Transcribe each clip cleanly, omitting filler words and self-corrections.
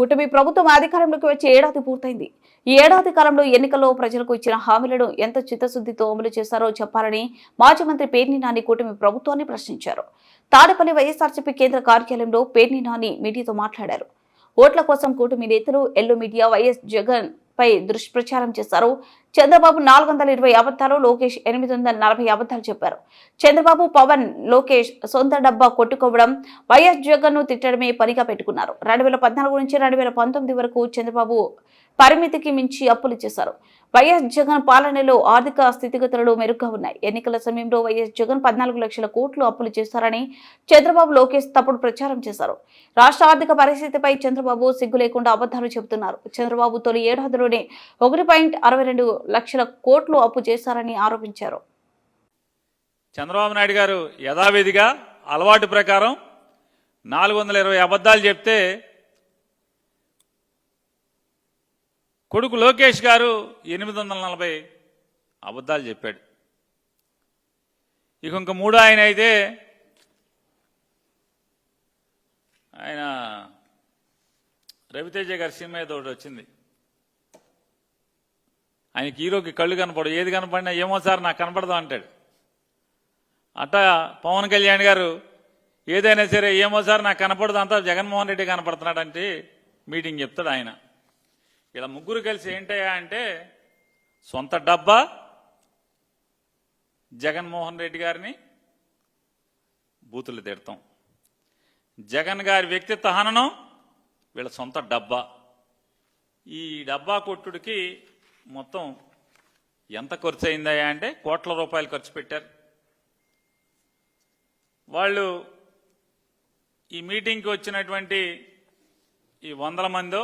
కూటమి ప్రభుత్వం అధికారంలోకి వచ్చి ఏడాది పూర్తయింది. ఈ ఏడాది కాలంలో ఎన్నికల్లో ప్రజలకు ఇచ్చిన హామీలను ఎంత చిత్తశుద్ధితో అమలు చేశారో చెప్పాలని మాజీ మంత్రి పేర్ని నాని కూటమి ప్రభుత్వాన్ని ప్రశ్నించారు. తాడేపల్లి వైఎస్ఆర్సీపీ కేంద్ర కార్యాలయంలో పేర్ని నాని మీడియాతో మాట్లాడారు. ఓట్ల కోసం కూటమి నేతలు ఎల్లో మీడియా వైఎస్ జగన్ పై దుష్ప్రచారం చేశారు. చంద్రబాబు 420 అబద్ధాలు, లోకేష్ 840 అబద్ధాలు చెప్పారు. చంద్రబాబు, పవన్, లోకేష్ సొంత డబ్బా కొట్టుకోవడం, వైఎస్ జగన్ ను తిట్టడమే పనిగా పెట్టుకున్నారు. 2014 నుంచి 2019 వరకు చంద్రబాబు పరిమితికి మించి అప్పులు చేశారు. వైఎస్ జగన్ పాలనలో ఆర్థిక స్థితిగతులు మెరుగ్గా ఉన్నాయి. ఎన్నికల సమయంలో వైఎస్ జగన్ 14 లక్షల కోట్లు అప్పులు చేశారని చంద్రబాబు, లోకేష్ తప్పుడు ప్రచారం చేశారు. రాష్ట్ర ఆర్థిక పరిస్థితిపై చంద్రబాబు సిగ్గు లేకుండా అబద్ధాలు చెబుతున్నారు. చంద్రబాబు తొలి ఏడాదిలోనే 1.62 లక్షల కోట్లు అప్పు చేశారని ఆరోపించారు. చంద్రబాబు నాయుడు గారు యథావిధిగా అలవాటు ప్రకారం 420 అబద్ధాలు చెప్తే కొడుకు లోకేష్ గారు 840 అబద్ధాలు చెప్పాడు. ఇంక మూడో ఆయన అయితే ఆయన రవితేజ గారి సినిమా ఏదో ఒకటి వచ్చింది. ఆయనకి హీరోకి కళ్ళు కనపడవు, ఏది కనపడినా ఏమో సార్ నాకు కనపడదు అంటాడు. అట్టా పవన్ కళ్యాణ్ గారు ఏదైనా సరే ఏమో సార్ నాకు కనపడదు, అంతా జగన్మోహన్ రెడ్డి కనపడుతున్నాడంటే మీటింగ్ చెప్తాడు ఆయన. ఇలా ముగ్గురు కలిసి ఏంటయ్యా అంటే సొంత డబ్బా, జగన్మోహన్ రెడ్డి గారిని బూతులు తిడతాం, జగన్ గారి వ్యక్తిత్వ హననం, వీళ్ళ సొంత డబ్బా. ఈ డబ్బా కొట్టుడికి మొత్తం ఎంత ఖర్చు అయిందయ్యా అంటే కోట్ల రూపాయలు ఖర్చు పెట్టారు. వాళ్ళు ఈ మీటింగ్కి వచ్చినటువంటి ఈ 100 మందో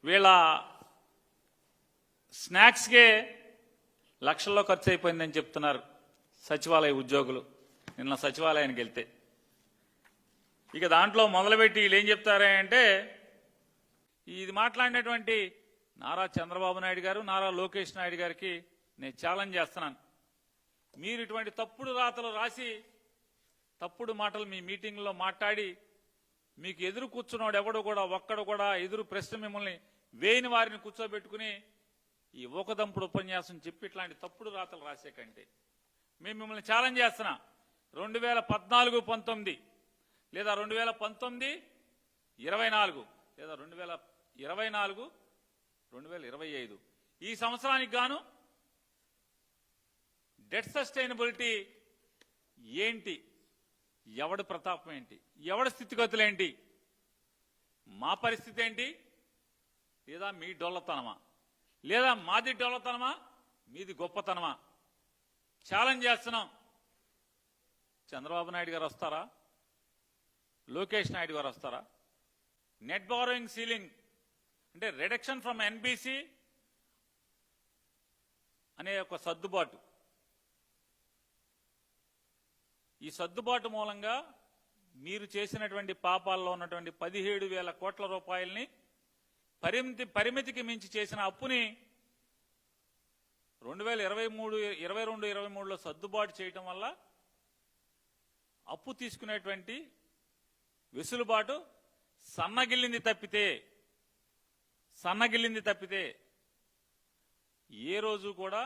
వీళ్ళ స్నాక్స్కే లక్షల్లో ఖర్చు అయిపోయిందని చెప్తున్నారు సచివాలయ ఉద్యోగులు. నిన్న సచివాలయానికి వెళ్తే ఇక దాంట్లో మొదలుపెట్టి వీళ్ళు ఏం చెప్తారా అంటే ఇది మాట్లాడినటువంటి నారా చంద్రబాబు నాయుడు గారు, నారా లోకేష్ నాయుడు గారికి నేను ఛాలెంజ్ చేస్తున్నాను. మీరు ఇటువంటి తప్పుడు రాతలు రాసి తప్పుడు మాటలు మీ మీటింగ్లో మాట్లాడి మీకు ఎదురు కూర్చున్నాడు ఎవడు కూడా ఒక్కడు కూడా ఎదురు ప్రశ్న మిమ్మల్ని వేయని వారిని కూర్చోబెట్టుకుని ఈ ఓకదంపుడు ఉపన్యాసం చెప్పి ఇట్లాంటి తప్పుడు రాతలు రాసే కంటే మేము మిమ్మల్ని ఛాలెంజ్ చేస్తున్నా. 2014-19 లేదా 2019-24 లేదా 2024-2025 ఈ సంవత్సరానికి గాను డెట్ సస్టైనబిలిటీ ఏంటి, ఎవడి ప్రతాపం ఏంటి, ఎవడి స్థితిగతులేంటి, మా పరిస్థితి ఏంటి, లేదా మీ డొల్లతనమా, లేదా మాది డొల్లతనమా, మీది గొప్పతనమా ఛాలెంజ్ చేస్తున్నాం. చంద్రబాబు నాయుడు గారు వస్తారా, లోకేష్ నాయుడు గారు వస్తారా? నెట్ బారోయింగ్ సీలింగ్ అంటే రిడక్షన్ ఫ్రమ్ ఎన్బిసి అనే ఒక సర్దుబాటు, ఈ సర్దుబాటు మూలంగా మీరు చేసినటువంటి పాపాల్లో ఉన్నటువంటి 17,000 కోట్ల రూపాయలని పరిమితికి మించి చేసిన అప్పుని 2022-23లో సర్దుబాటు చేయటం వల్ల అప్పు తీసుకునేటువంటి వెసులుబాటు సన్నగిల్లింది తప్పితే ఏ రోజు కూడా